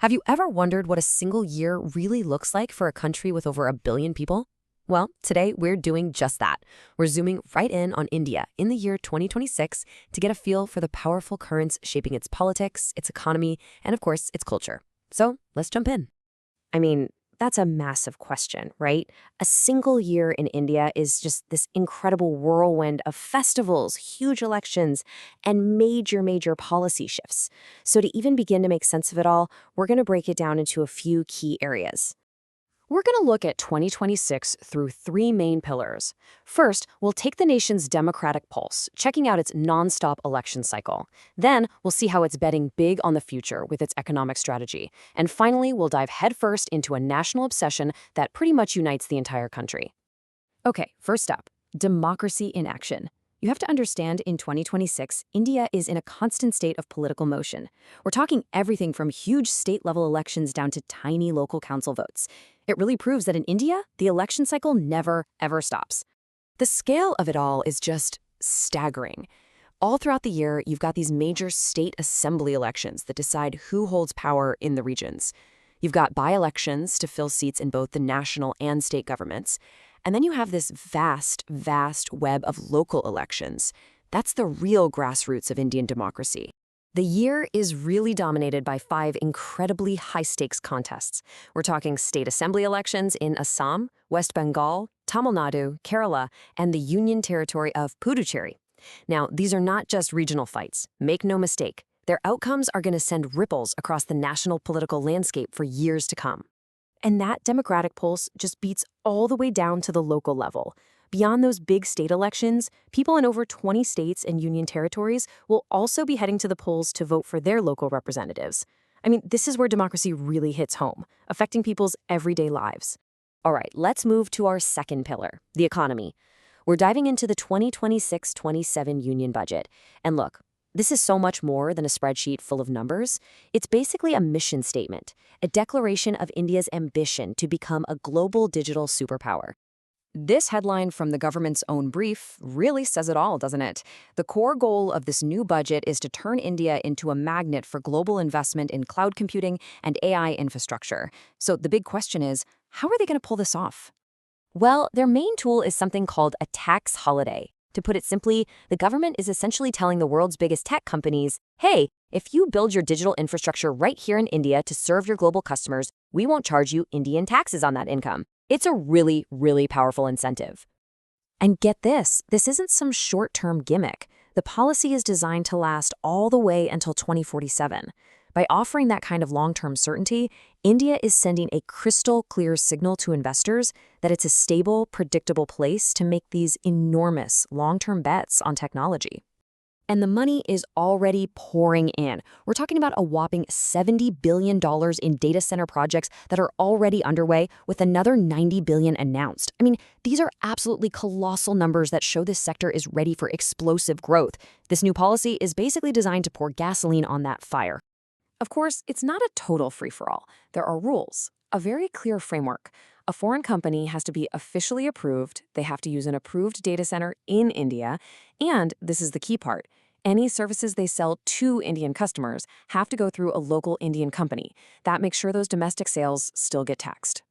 Have you ever wondered what a single year really looks like for a country with over a billion people? Well, today we're doing just that. We're zooming right in on India in the year 2026 to get a feel for the powerful currents shaping its politics, its economy, and of course, its culture. So let's jump in. I mean, that's a massive question, right? A single year in India is just this incredible whirlwind of festivals, huge elections, and major policy shifts. So, to even begin to make sense of it all, we're going to break it down into a few key areas. We're going to look at 2026 through three main pillars. First, we'll take the nation's democratic pulse, checking out its nonstop election cycle. Then, we'll see how it's betting big on the future with its economic strategy. And finally, we'll dive headfirst into a national obsession that pretty much unites the entire country. Okay, first up, democracy in action. You have to understand, in 2026, India is in a constant state of political motion. We're talking everything from huge state-level elections down to tiny local council votes. It really proves that in India, the election cycle never, ever stops. The scale of it all is just staggering. All throughout the year, you've got these major state assembly elections that decide who holds power in the regions. You've got by-elections to fill seats in both the national and state governments. And then you have this vast web of local elections. That's the real grassroots of Indian democracy. The year is really dominated by five incredibly high-stakes contests. We're talking state assembly elections in Assam, West Bengal, Tamil Nadu, Kerala, and the Union Territory of Puducherry. Now, these are not just regional fights. Make no mistake. Their outcomes are going to send ripples across the national political landscape for years to come. And that democratic pulse just beats all the way down to the local level. Beyond those big state elections, people in over 20 states and union territories will also be heading to the polls to vote for their local representatives. I mean, this is where democracy really hits home, affecting people's everyday lives. All right, let's move to our second pillar, the economy. We're diving into the 2026-27 union budget. And look, this is so much more than a spreadsheet full of numbers. It's basically a mission statement, a declaration of India's ambition to become a global digital superpower. This headline from the government's own brief really says it all, doesn't it? The core goal of this new budget is to turn India into a magnet for global investment in cloud computing and AI infrastructure. So the big question is, how are they going to pull this off? Well, their main tool is something called a tax holiday. To put it simply, the government is essentially telling the world's biggest tech companies, hey, if you build your digital infrastructure right here in India to serve your global customers, we won't charge you Indian taxes on that income. It's a really powerful incentive. And get this isn't some short-term gimmick. The policy is designed to last all the way until 2047. By offering that kind of long-term certainty, India is sending a crystal clear signal to investors that it's a stable, predictable place to make these enormous long-term bets on technology. And the money is already pouring in. We're talking about a whopping $70 billion in data center projects that are already underway, with another $90 billion announced. I mean, these are absolutely colossal numbers that show this sector is ready for explosive growth. This new policy is basically designed to pour gasoline on that fire. Of course, it's not a total free-for-all. There are rules, a very clear framework. A foreign company has to be officially approved, they have to use an approved data center in India, and this is the key part, any services they sell to Indian customers have to go through a local Indian company. That makes sure those domestic sales still get taxed.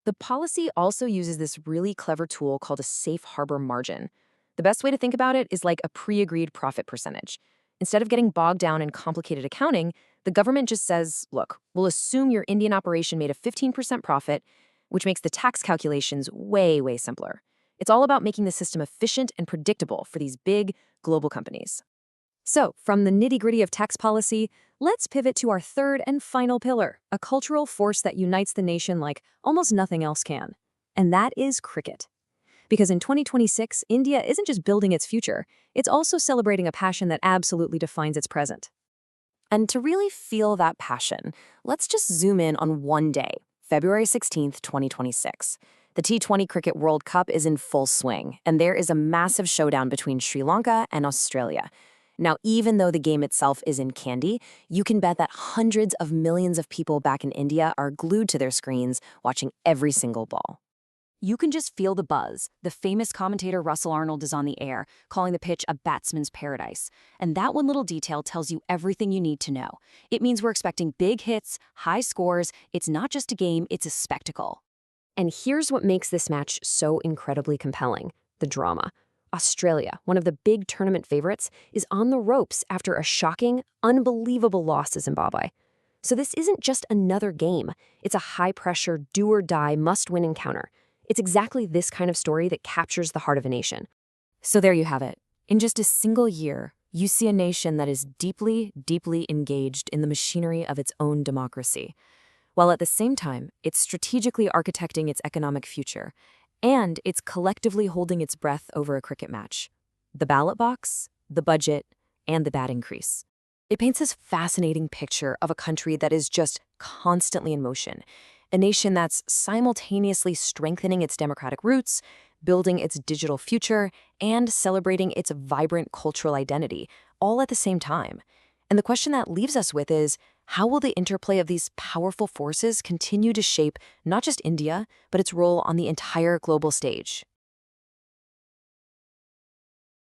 The policy also uses this really clever tool called a safe harbor margin. The best way to think about it is like a pre-agreed profit percentage. Instead of getting bogged down in complicated accounting, the government just says, look, we'll assume your Indian operation made a 15% profit, which makes the tax calculations way simpler. It's all about making the system efficient and predictable for these big global companies. So, from the nitty-gritty of tax policy, let's pivot to our third and final pillar, a cultural force that unites the nation like almost nothing else can. And that is cricket. Because in 2026, India isn't just building its future, it's also celebrating a passion that absolutely defines its present. And to really feel that passion, let's just zoom in on one day, February 16th, 2026. The T20 Cricket World Cup is in full swing, and there is a massive showdown between Sri Lanka and Australia. Now, even though the game itself is in Kandy, you can bet that hundreds of millions of people back in India are glued to their screens watching every single ball. You can just feel the buzz. The famous commentator Russell Arnold is on the air, calling the pitch a batsman's paradise. And that one little detail tells you everything you need to know. It means we're expecting big hits, high scores. It's not just a game, it's a spectacle. And here's what makes this match so incredibly compelling: the drama. Australia, one of the big tournament favorites, is on the ropes after a shocking, unbelievable loss to Zimbabwe. So this isn't just another game. It's a high-pressure, do-or-die, must-win encounter. It's exactly this kind of story that captures the heart of a nation. So there you have it. In just a single year, you see a nation that is deeply, deeply engaged in the machinery of its own democracy, while at the same time, it's strategically architecting its economic future, and it's collectively holding its breath over a cricket match. The ballot box, the budget, and the bat increase. It paints this fascinating picture of a country that is just constantly in motion, a nation that's simultaneously strengthening its democratic roots, building its digital future, and celebrating its vibrant cultural identity, all at the same time. And the question that leaves us with is, how will the interplay of these powerful forces continue to shape not just India, but its role on the entire global stage?